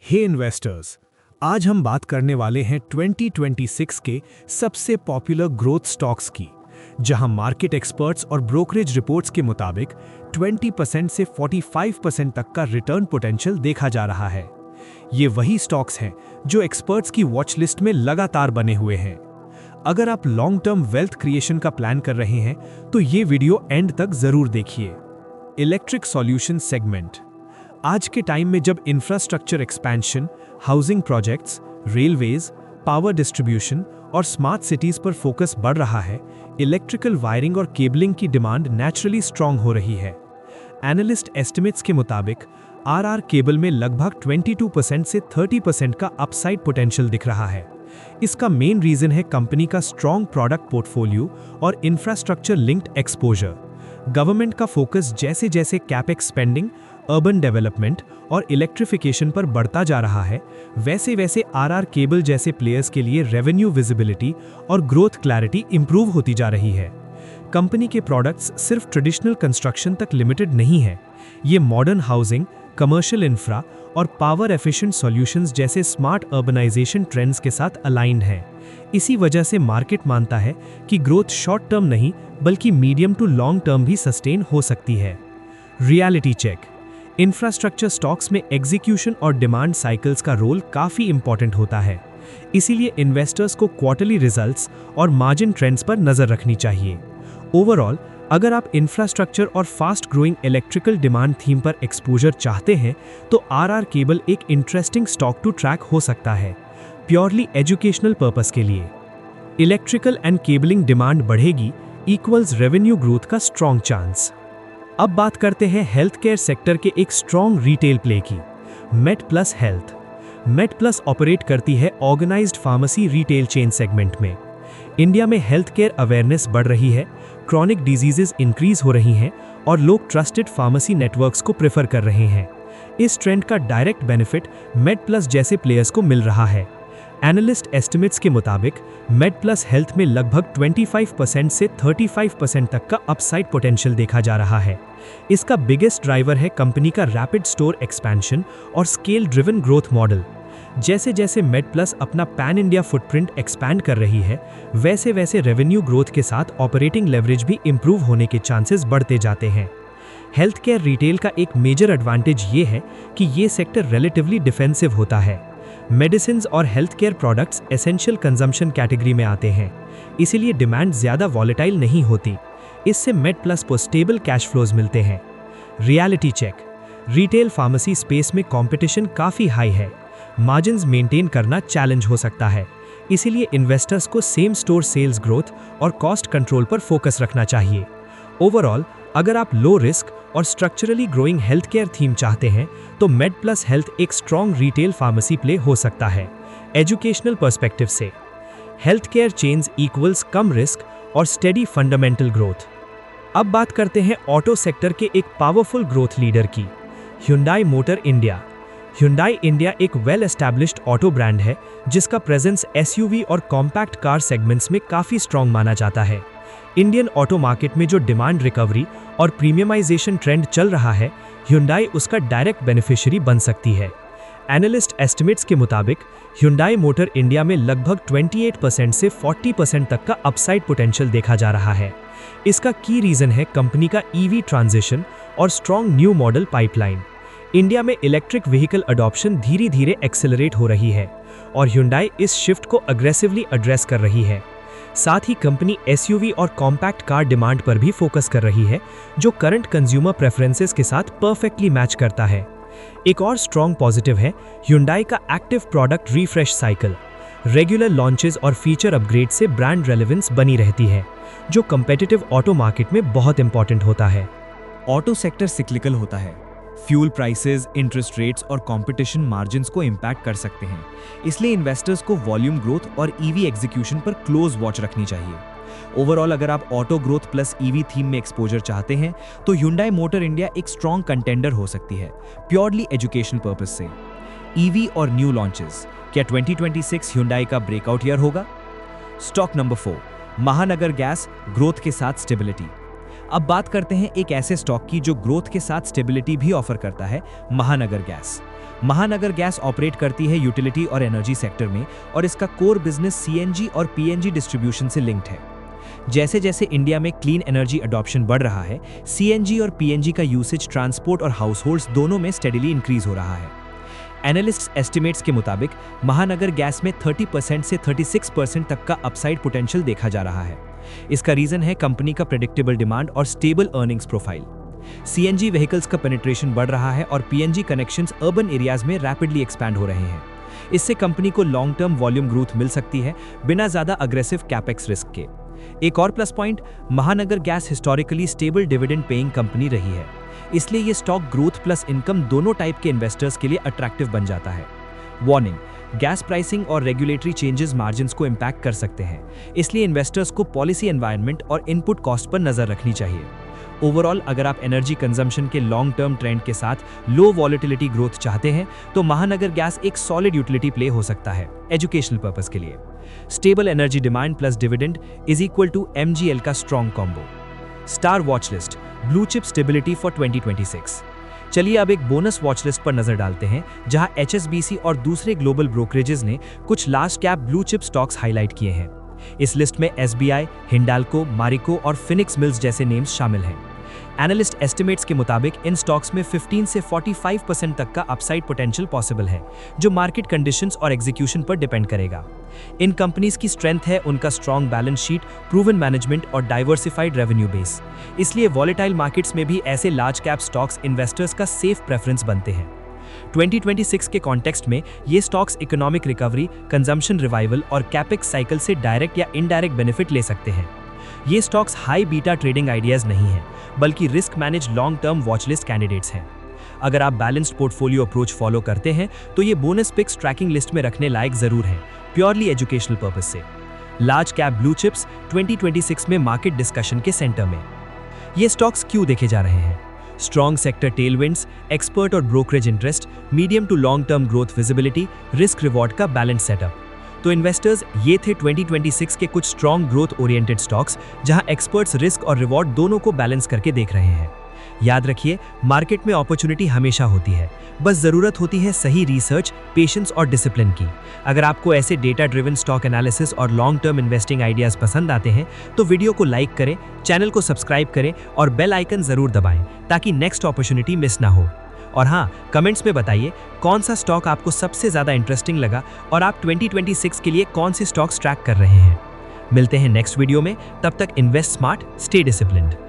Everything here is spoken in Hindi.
हे इन्वेस्टर्स, आज हम बात करने वाले हैं 2026 के सबसे पॉपुलर ग्रोथ स्टॉक्स की, जहां मार्केट एक्सपर्ट्स और ब्रोकरेज रिपोर्ट्स के मुताबिक 20% से 45% तक का रिटर्न पोटेंशियल देखा जा रहा है। ये वही स्टॉक्स हैं जो एक्सपर्ट्स की वॉच लिस्ट में लगातार बने हुए हैं। अगर आप लॉन्ग टर्म वेल्थ क्रिएशन का प्लान कर रहे हैं तो ये वीडियो एंड तक जरूर देखिए। Electric solution segment. आज के टाइम में जब infrastructure expansion, housing projects, railways, power distribution और स्मार्ट सिटीज पर फोकस बढ़ रहा है, इलेक्ट्रिकल वायरिंग और केबलिंग की डिमांड नेचुरली स्ट्रांग हो रही है। एनालिस्ट एस्टिमेट्स के मुताबिक आरआर केबल में लगभग 22% से 30% का अपसाइड पोटेंशियल दिख रहा है। इसका मेन रीजन है कंपनी का स्ट्रांग प्रोडक्ट पोर्टफोलियो और इंफ्रास्ट्रक्चर लिंक्ड एक्सपोजर। गवर्नमेंट का फोकस जैसे जैसे कैपेक्स स्पेंडिंग, अर्बन डेवलपमेंट और इलेक्ट्रिफिकेशन पर बढ़ता जा रहा है, वैसे वैसे आरआर केबल जैसे प्लेयर्स के लिए रेवेन्यू विजिबिलिटी और ग्रोथ क्लैरिटी इंप्रूव होती जा रही है। कंपनी के प्रोडक्ट्स सिर्फ ट्रेडिशनल कंस्ट्रक्शन तक लिमिटेड नहीं है, ये मॉडर्न हाउसिंग, कमर्शियल इंफ्रा और पावर एफिशिएंट सॉल्यूशंस जैसे स्मार्ट अर्बनाइजेशन ट्रेंड्स के साथ अलाइंड हैं। इसी वजह से मार्केट मानता है कि ग्रोथ शॉर्ट टर्म नहीं बल्कि मीडियम टू लॉन्ग टर्म भी सस्टेन हो सकती है। Reality check. इंफ्रास्ट्रक्चर स्टॉक्स में एग्जीक्यूशन और डिमांड साइकिल्स का रोल काफ़ी इंपॉर्टेंट होता है, इसीलिए इन्वेस्टर्स को क्वार्टरली रिजल्ट्स और मार्जिन ट्रेंड्स पर नज़र रखनी चाहिए। ओवरऑल, अगर आप इंफ्रास्ट्रक्चर और fast growing electrical demand theme पर एक्सपोजर चाहते हैं तो आरआर केबल एक इंटरेस्टिंग स्टॉक टू ट्रैक हो सकता है, प्योरली एजुकेशनल पर्पस के लिए। इलेक्ट्रिकल एंड केबलिंग डिमांड बढ़ेगी इक्वल्स रेवेन्यू ग्रोथ का स्ट्रॉन्ग चांस। अब बात करते हैं हेल्थ केयर सेक्टर के एक स्ट्रॉन्ग रिटेल प्ले की, मेडप्लस हेल्थ। मेडप्लस ऑपरेट करती है organised pharmacy retail chain segment में। इंडिया में हेल्थ केयर अवेयरनेस बढ़ रही है, क्रॉनिक डिजीजेज इंक्रीज हो रही हैं और लोग ट्रस्टेड फार्मेसी नेटवर्क्स को प्रेफर कर रहे हैं। इस ट्रेंड का डायरेक्ट बेनिफिट मेडप्लस जैसे प्लेयर्स को मिल रहा है। एनालिस्ट एस्टिमेट्स के मुताबिक मेडप्लस हेल्थ में लगभग 25% से 35% तक का अपसाइड पोटेंशियल देखा जा रहा है। इसका बिगेस्ट ड्राइवर है कंपनी का रैपिड स्टोर एक्सपेंशन और स्केल ड्रिवन ग्रोथ मॉडल। जैसे जैसे मेडप्लस अपना पैन इंडिया फुटप्रिंट एक्सपैंड कर रही है, वैसे वैसे रेवेन्यू ग्रोथ के साथ ऑपरेटिंग लेवरेज भी इंप्रूव होने के चांसेस बढ़ते जाते हैं। हेल्थ केयर रिटेल का एक मेजर एडवांटेज ये है कि ये सेक्टर रिलेटिवली डिफेंसिव होता है। मेडिसिन्स और health care products essential consumption category में आते हैं, इसीलिए डिमांड ज़्यादा वॉलेटाइल नहीं होती। इससे मेडप्लस को स्टेबल कैश फ्लोज मिलते हैं। Reality check. Retail pharmacy space में कंपटीशन काफ़ी हाई है, मार्जिन्स मेंटेन करना चैलेंज हो सकता है, इसीलिए इन्वेस्टर्स को सेम स्टोर सेल्स ग्रोथ और कॉस्ट कंट्रोल पर फोकस रखना चाहिए। ओवरऑल, अगर आप लो रिस्क और structurally growing health care theme चाहते हैं तो मेडप्लस हेल्थ एक स्ट्रॉन्ग रिटेल फार्मेसी प्ले हो सकता है। एजुकेशनल पर्सपेक्टिव से, हेल्थ केयर चेन्स इक्वल्स कम रिस्क और स्टेडी फंडामेंटल ग्रोथ। अब बात करते हैं ऑटो सेक्टर के एक पावरफुल ग्रोथ लीडर की, Hyundai motor India. Hyundai India एक वेल एस्टैब्लिश्ड ऑटो ब्रांड है जिसका प्रेजेंस एसयूवी और कॉम्पैक्ट कार सेगमेंट्स में काफ़ी स्ट्रॉन्ग माना जाता है। इंडियन ऑटो मार्केट में जो डिमांड रिकवरी और प्रीमियमाइजेशन ट्रेंड चल रहा है, ह्युंडई उसका डायरेक्ट बेनिफिशियरी बन सकती है। एनालिस्ट एस्टिमेट्स के मुताबिक ह्युंडई मोटर इंडिया में लगभग 28% से 40% तक का अपसाइड पोटेंशियल देखा जा रहा है। इसका की रीज़न है कंपनी का ईवी ट्रांजिशन और strong new model pipeline. India में इलेक्ट्रिक व्हीकल अडॉप्शन धीरे धीरे एक्सेलरेट हो रही है और ह्युंडई इस शिफ्ट को अग्रेसिवली एड्रेस कर रही है। साथ ही कंपनी एसयूवी और कॉम्पैक्ट कार डिमांड पर भी फोकस कर रही है, जो करंट कंज्यूमर प्रेफरेंसेस के साथ परफेक्टली मैच करता है। एक और स्ट्रॉन्ग पॉजिटिव है ह्युंडई का active product refresh cycle. Regular launches और फीचर अपग्रेड से ब्रांड रेलेवेंस बनी रहती है, जो कंपेटिटिव ऑटो मार्केट में बहुत इंपॉर्टेंट होता है। ऑटो सेक्टर सिक्लिकल होता है। फ्यूल प्राइसेस, इंटरेस्ट रेट्स और कंपटीशन मार्जिन्स को इम्पैक्ट कर सकते हैं, इसलिए इन्वेस्टर्स को वॉल्यूम ग्रोथ और ईवी एग्जीक्यूशन पर क्लोज वॉच रखनी चाहिए। ओवरऑल, अगर आप auto growth plus EV theme में एक्सपोजर चाहते हैं तो ह्युंडई मोटर इंडिया एक स्ट्रॉन्ग कंटेंडर हो सकती है, प्योरली एजुकेशन पर्पस से। ईवी और न्यू लॉन्चेस, क्या 2026 ह्युंडई का ब्रेकआउट ईयर होगा? स्टॉक नंबर 4, महानगर गैस, ग्रोथ के साथ स्टेबिलिटी। अब बात करते हैं एक ऐसे स्टॉक की जो ग्रोथ के साथ स्टेबिलिटी भी ऑफर करता है, महानगर गैस। महानगर गैस ऑपरेट करती है यूटिलिटी और एनर्जी सेक्टर में और इसका कोर बिजनेस सीएनजी और पीएनजी डिस्ट्रीब्यूशन से लिंक्ड है। जैसे जैसे इंडिया में क्लीन एनर्जी अडॉप्शन बढ़ रहा है, सीएनजी और पीएनजी का यूसेज ट्रांसपोर्ट और हाउसहोल्ड्स दोनों में स्टेडिली इंक्रीज हो रहा है। एनालिस्ट्स एस्टिमेट्स के मुताबिक महानगर गैस में 30% से 36% तक का अपसाइड पोटेंशियल देखा जा रहा है। इसका रीजन है कंपनी का प्रेडिक्टेबल डिमांड और stable earnings profile. CNG vehicles का पेनिट्रेशन बढ़ रहा है और पीएनजी कनेक्शंस अर्बन एरियाज में रैपिडली एक्सपैंड हो रहे हैं। इससे कंपनी को लॉन्ग टर्म वॉल्यूम ग्रोथ मिल सकती है बिना ज्यादा अग्रेसिव कैपेक्स रिस्क के। एक और प्लस पॉइंट, महानगर gas historically stable dividend paying company रही है, इसलिए ये स्टॉक ग्रोथ प्लस इनकम दोनों टाइप के इन्वेस्टर्स के लिए अट्रैक्टिव बन जाता है। वार्निंग, गैस प्राइसिंग और रेगुलेटरी चेंजेस मार्जिन्स को इंपैक्ट कर सकते हैं, इसलिए इन्वेस्टर्स को पॉलिसी एनवायरनमेंट और इनपुट कॉस्ट पर नजर रखनी चाहिए। ओवरऑल अगर आप एनर्जी कंजम्पशन के लॉन्ग टर्म ट्रेंड के साथ लो वॉलेटिलिटी ग्रोथ चाहते हैं तो महानगर गैस एक सॉलिड यूटिलिटी प्ले हो सकता है एजुकेशनल पर्पस के लिए। Stable energy demand plus dividend is equal to MGL का strong combo. Star watch list, blue chip stability for 2026। चलिए अब एक बोनस वॉच लिस्ट पर नजर डालते हैं जहां HSBC और दूसरे ग्लोबल ब्रोकरेजेस ने कुछ large cap blue chip stocks highlight किए हैं। इस लिस्ट में SBI, हिंडाल्को, मारिको और फिनिक्स मिल्स जैसे नेम्स शामिल हैं। एनालिस्ट एस्टिमेट्स के मुताबिक इन स्टॉक्स में 15 से 45% तक का अपसाइड पोटेंशियल पॉसिबल है, जो मार्केट कंडीशंस और एग्जीक्यूशन पर डिपेंड करेगा। इन कंपनीज की स्ट्रेंथ है उनका strong balance sheet, proven management और डाइवर्सिफाइड रेवेन्यू बेस, इसलिए वॉलेटाइल मार्केट्स में भी ऐसे लार्ज कैप स्टॉक्स इन्वेस्टर्स का सेफ प्रेफरेंस बनते हैं। 2026 के कॉन्टेक्स्ट में ये stocks economic recovery, consumption revival और कैपेक्स साइकिल से डायरेक्ट या इनडायरेक्ट बेनिफिट ले सकते हैं। ये stocks high beta trading ideas नहीं हैं, बल्कि risk manage long term watchlist candidates हैं। अगर आप बैलेंस्ड पोर्टफोलियो अप्रोच फॉलो करते हैं तो ये बोनस पिक्स ट्रैकिंग लिस्ट में रखने लायक जरूर हैं, प्योरली एजुकेशनल पर्पस से। लार्ज कैप ब्लू चिप्स 2026 में मार्केट डिस्कशन के सेंटर में। ये स्टॉक्स क्यों देखे जा रहे हैं? स्ट्रॉन्ग सेक्टर टेलविंड्स, एक्सपर्ट और brokerage interest, medium to long term growth visibility, risk reward का बैलेंस सेटअप। तो इन्वेस्टर्स, ये थे 2026 के कुछ स्ट्रॉन्ग ग्रोथ ओरिएंटेड स्टॉक्स जहां एक्सपर्ट्स रिस्क और रिवॉर्ड दोनों को बैलेंस करके देख रहे हैं। याद रखिए, मार्केट में अपॉर्चुनिटी हमेशा होती है, बस जरूरत होती है सही रिसर्च, पेशेंस और डिसिप्लिन की। अगर आपको ऐसे डेटा ड्रिवन स्टॉक एनालिसिस और लॉन्ग टर्म इन्वेस्टिंग आइडियाज पसंद आते हैं तो वीडियो को लाइक करें, चैनल को सब्सक्राइब करें और बेल आइकन जरूर दबाएं ताकि नेक्स्ट अपॉर्चुनिटी मिस ना हो। और हाँ, कमेंट्स में बताइए कौन सा स्टॉक आपको सबसे ज्यादा इंटरेस्टिंग लगा और आप 2026 के लिए कौन से स्टॉक्स ट्रैक कर रहे हैं। मिलते हैं नेक्स्ट वीडियो में, तब तक इन्वेस्ट स्मार्ट, स्टे डिसिप्लिन्ड।